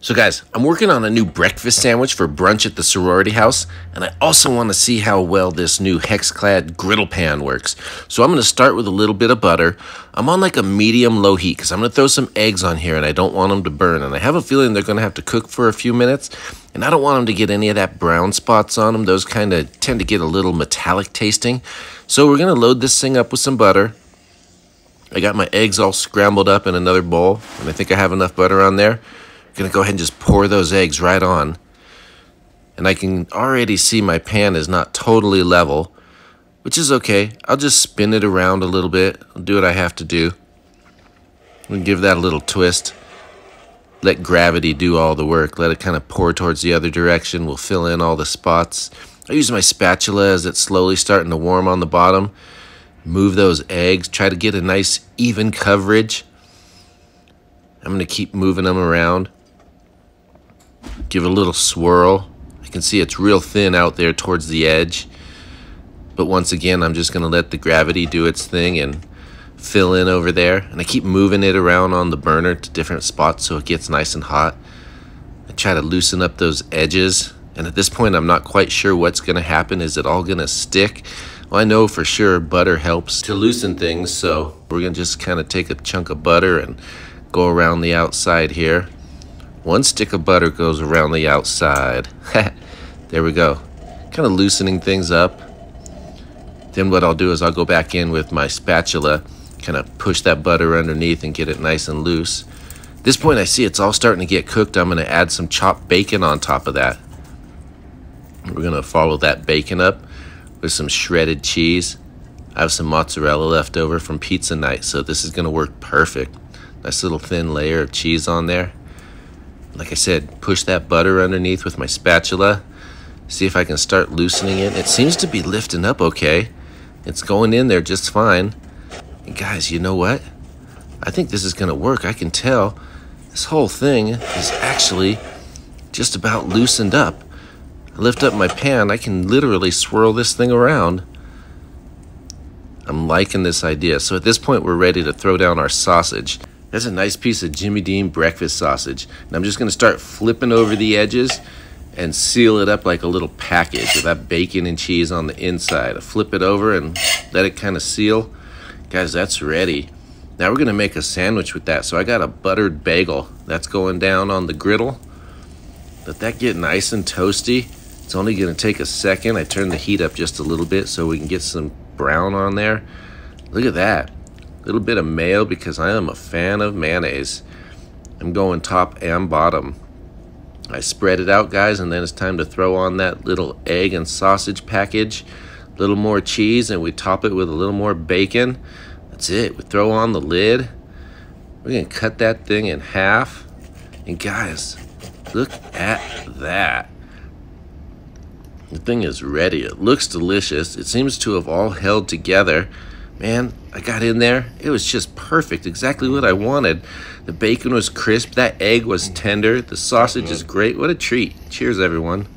So guys, I'm working on a new breakfast sandwich for brunch at the sorority house, and I also want to see how well this new Hexclad Griddle pan works. So I'm going to start with a little bit of butter. I'm on like a medium-low heat because I'm going to throw some eggs on here and I don't want them to burn. And I have a feeling they're going to have to cook for a few minutes, and I don't want them to get any of that brown spots on them. Those kind of tend to get a little metallic tasting. So we're going to load this thing up with some butter. I got my eggs all scrambled up in another bowl, and I think I have enough butter on there. Gonna go ahead and just pour those eggs right on. And I can already see my pan is not totally level, which is okay. I'll just spin it around a little bit. I'll do what I have to do. And give that a little twist. Let gravity do all the work. Let it kind of pour towards the other direction. We'll fill in all the spots. I use my spatula as it's slowly starting to warm on the bottom. Move those eggs. Try to get a nice even coverage. I'm gonna keep moving them around. Give it a little swirl. I can see it's real thin out there towards the edge. But once again, I'm just going to let the gravity do its thing and fill in over there. And I keep moving it around on the burner to different spots so it gets nice and hot. I try to loosen up those edges. And at this point, I'm not quite sure what's going to happen. Is it all going to stick? Well, I know for sure butter helps to loosen things. So we're going to just kind of take a chunk of butter and go around the outside here. One stick of butter goes around the outside. There we go. Kind of loosening things up. Then what I'll do is I'll go back in with my spatula, kind of push that butter underneath and get it nice and loose. At this point I see it's all starting to get cooked. I'm going to add some chopped bacon on top of that. We're going to follow that bacon up with some shredded cheese. I have some mozzarella left over from pizza night, so this is going to work perfect. Nice little thin layer of cheese on there. Like I said, push that butter underneath with my spatula. See if I can start loosening it. It seems to be lifting up okay. It's going in there just fine. And guys, you know what? I think this is going to work. I can tell this whole thing is actually just about loosened up. I lift up my pan. I can literally swirl this thing around. I'm liking this idea. So at this point, we're ready to throw down our sausage. That's a nice piece of Jimmy Dean breakfast sausage. And I'm just going to start flipping over the edges and seal it up like a little package with that bacon and cheese on the inside. I flip it over and let it kind of seal. Guys, that's ready. Now we're going to make a sandwich with that. So I got a buttered bagel. That's going down on the griddle. Let that get nice and toasty. It's only going to take a second. I turn the heat up just a little bit so we can get some brown on there. Look at that. A little bit of mayo because I am a fan of mayonnaise. I'm going top and bottom. I spread it out, guys, and then it's time to throw on that little egg and sausage package. A little more cheese, and we top it with a little more bacon. That's it. We throw on the lid. We're going to cut that thing in half. And guys, look at that. The thing is ready. It looks delicious. It seems to have all held together. Man, I got in there. It was just perfect. Exactly what I wanted. The bacon was crisp. That egg was tender. The sausage is great. What a treat. Cheers, everyone.